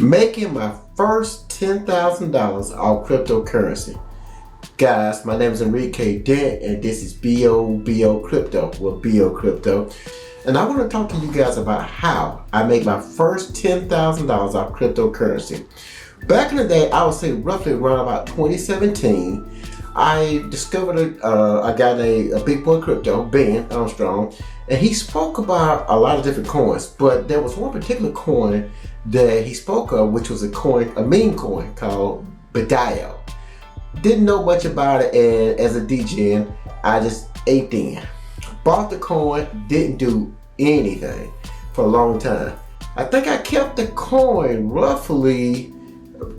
making my first $10,000 off cryptocurrency. Guys, my name is Enrique Dent, and this is Beo Crypto with Beo Crypto. And I want to talk to you guys about how I make my first $10,000 off cryptocurrency. Back in the day, I would say roughly around about 2017, I discovered a guy named a big boy crypto, Ben Armstrong, and he spoke about a lot of different coins, but there was one particular coin that he spoke of, which was a meme coin called bidao. Didn't know much about it, and as a DGen, I just ate in. Bought the coin, didn't do anything for a long time. I think I kept the coin roughly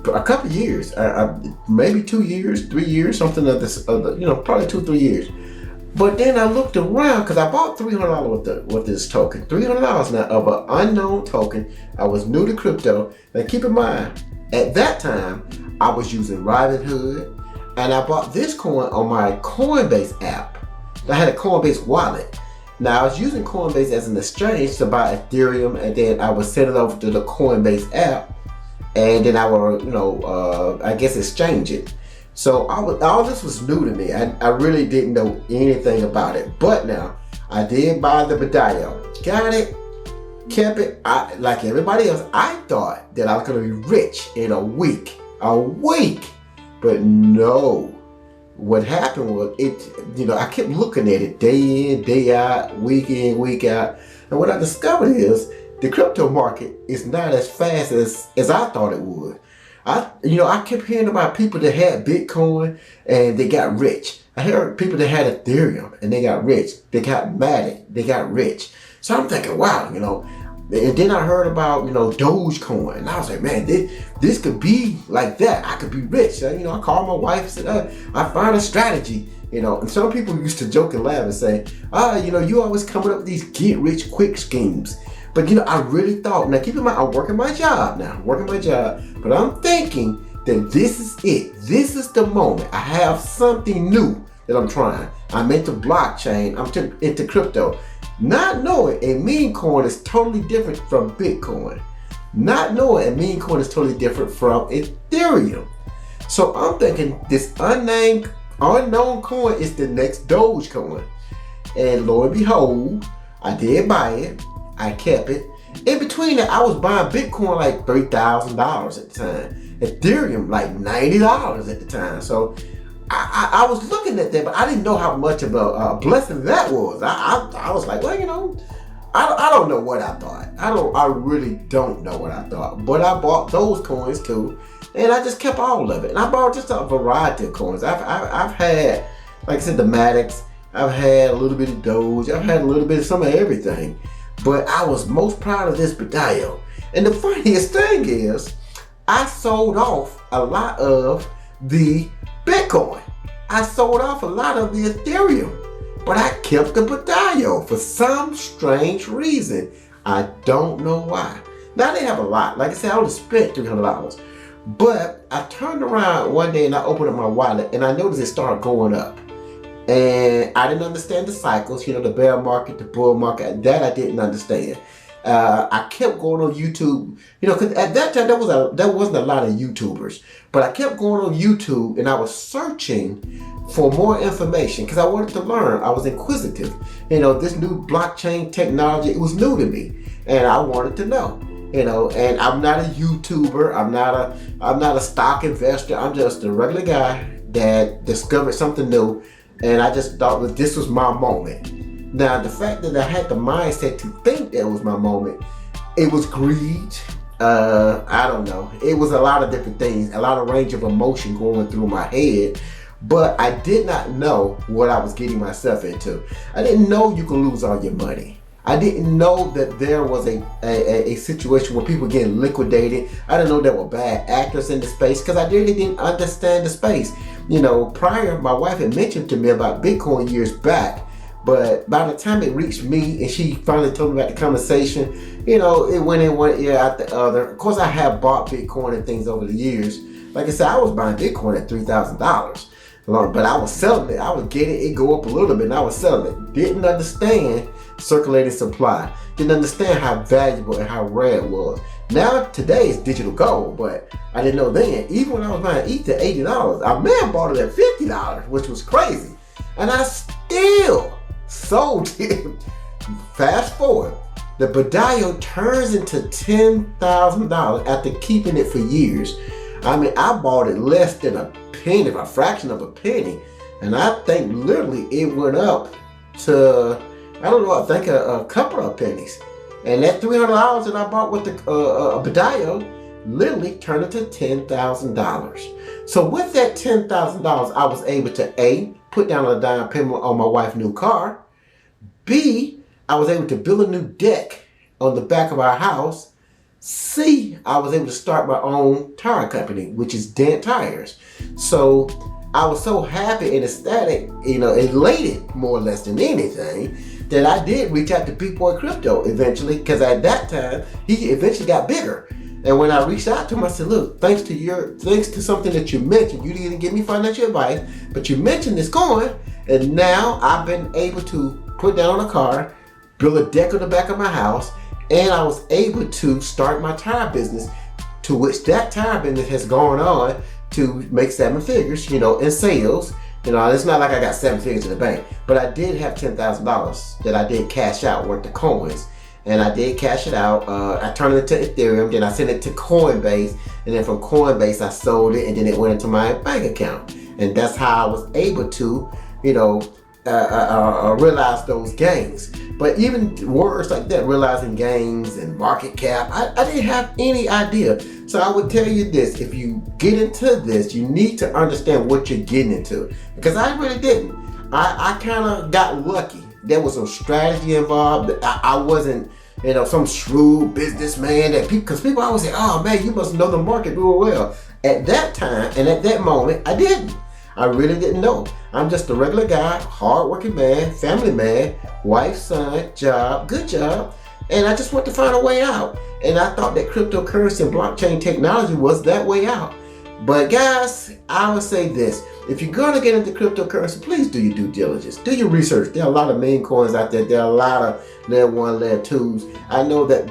a couple years, maybe 2 years, 3 years, something of this, probably 2-3 years. But then I looked around because I bought $300 with this token. $300 now of an unknown token. I was new to crypto. Now keep in mind, at that time, I was using Robinhood, and I bought this coin on my Coinbase app. I had a Coinbase wallet. Now I was using Coinbase as an exchange to buy Ethereum, and then I would send it over to the Coinbase app, and then I would, exchange it. So all this was new to me. I really didn't know anything about it. But now, I did buy the bidao. Got it, kept it. Like everybody else, I thought that I was going to be rich in a week. But no. What happened was, I kept looking at it day in, day out, week in, week out. And what I discovered is, the crypto market is not as fast as I thought it would. I kept hearing about people that had Bitcoin and they got rich. I heard people that had Ethereum and they got rich. They got Matic, they got rich. So I'm thinking, wow, and then I heard about, Dogecoin. And I was like, man, this could be like that. I could be rich. I called my wife and said, I found a strategy. And some people used to joke and laugh and say, you always coming up with these get rich quick schemes. But I really thought, now keep in mind, I'm working my job now, but I'm thinking that this is it. This is the moment. I have something new that I'm trying. I'm into blockchain, I'm into crypto. Not knowing a meme coin is totally different from Bitcoin. Not knowing a meme coin is totally different from Ethereum. So I'm thinking this unknown coin is the next Dogecoin. And lo and behold, I did buy it. I kept it. In between that, I was buying Bitcoin like $3,000 at the time. Ethereum like $90 at the time. So I was looking at that, but I didn't know how much of a blessing that was. I was like, well, I don't know what I thought. I really don't know what I thought. But I bought those coins too, and I just kept all of it. And I bought just a variety of coins. I've had, like I said, the Matics. I've had a little bit of Doge. I've had a little bit of some of everything. But I was most proud of this bidao. And the funniest thing is, I sold off a lot of the Bitcoin. I sold off a lot of the Ethereum. But I kept the bidao for some strange reason. I don't know why. Now they have a lot. Like I said, I only spent $300. But I turned around one day and I opened up my wallet and I noticed it started going up. And I didn't understand the cycles, the bear market, the bull market, that I didn't understand. I kept going on YouTube, because at that time there wasn't a lot of YouTubers, but I kept going on YouTube and I was searching for more information because I wanted to learn. I was inquisitive. This new blockchain technology, it was new to me, and I wanted to know. And I'm not a YouTuber. I'm not a stock investor. I'm just a regular guy that discovered something new. And I just thought that this was my moment. Now, the fact that I had the mindset to think that was my moment, it was greed. I don't know. It was a lot of different things, a lot of range of emotion going through my head. But I did not know what I was getting myself into. I didn't know you could lose all your money. I didn't know that there was a situation where people getting liquidated. I didn't know there were bad actors in the space because I really didn't understand the space. Prior, my wife had mentioned to me about Bitcoin years back, but by the time it reached me and she finally told me about the conversation, it went in one ear out the other. Of course, I have bought Bitcoin and things over the years. Like I said, I was buying Bitcoin at $3,000. But I was selling it. I was getting it go up a little bit and I was selling it. Didn't understand circulating supply. Didn't understand how valuable and how rare it was. Now today it's digital gold, but I didn't know then. Even when I was buying ETH at $80, I may have bought it at $50, which was crazy. And I still sold it. Fast forward, the bidao turns into $10,000 after keeping it for years. I mean, I bought it less than a penny, a fraction of a penny. And I think literally it went up to, I don't know, I think a couple of pennies. And that $300 that I bought with the bidao literally turned into $10,000. So with that $10,000, I was able to A, put down a down payment on my wife's new car. B, I was able to build a new deck on the back of our house. C, I was able to start my own tire company, which is Dent Tires. So I was so happy and ecstatic, elated more or less than anything, that I did reach out to Big Boy Crypto eventually, because at that time, he eventually got bigger. And when I reached out to him, I said, look, thanks to something that you mentioned, you didn't give me financial advice, but you mentioned this coin, and now I've been able to put down a car, build a deck on the back of my house, and I was able to start my tire business, to which that tire business has gone on to make 7 figures, in sales. It's not like I got 7 figures in the bank, but I did have $10,000 that I did cash out worth of coins. And I did cash it out. I turned it into Ethereum, then I sent it to Coinbase, and then from Coinbase I sold it, and then it went into my bank account. And that's how I was able to, realize those gains. But even words like that, realizing gains and market cap, I didn't have any idea. So I would tell you this, if you get into this, you need to understand what you're getting into. Because I really didn't. I kind of got lucky. There was some strategy involved. I wasn't, some shrewd businessman because people always say, oh man, you must know the market real well. At that time and at that moment, I didn't. I really didn't know. I'm just a regular guy, hardworking man, family man, wife, son, job, good job. And I just want to find a way out. And I thought that cryptocurrency and blockchain technology was that way out. But guys, I would say this. If you're going to get into cryptocurrency, please do your due diligence. Do your research. There are a lot of meme coins out there. There are a lot of layer 1, layer 2s. I know that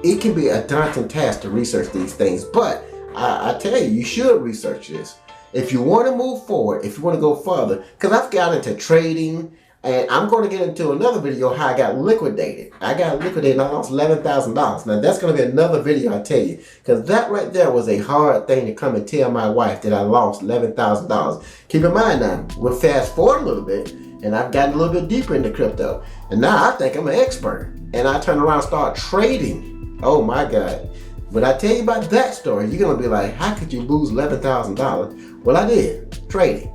it can be a daunting task to research these things. But I tell you, you should research this. If you want to move forward, if you want to go further, because I've got into trading, and I'm going to get into another video how I got liquidated. I got liquidated and I lost $11,000. Now that's going to be another video I tell you, because that right there was a hard thing to come and tell my wife that I lost $11,000. Keep in mind now, we'll fast forward a little bit, and I've gotten a little bit deeper into crypto, and now I think I'm an expert, and I turn around and start trading. Oh my God. When I tell you about that story, you're going to be like, how could you lose $11,000? Well, I did, trading.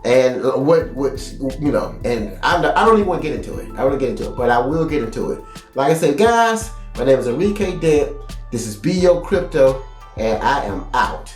And and I don't even want to get into it. I don't want to get into it, but I will get into it. Like I said, guys, my name is Enrique Dent. This is Beo Crypto, and I am out.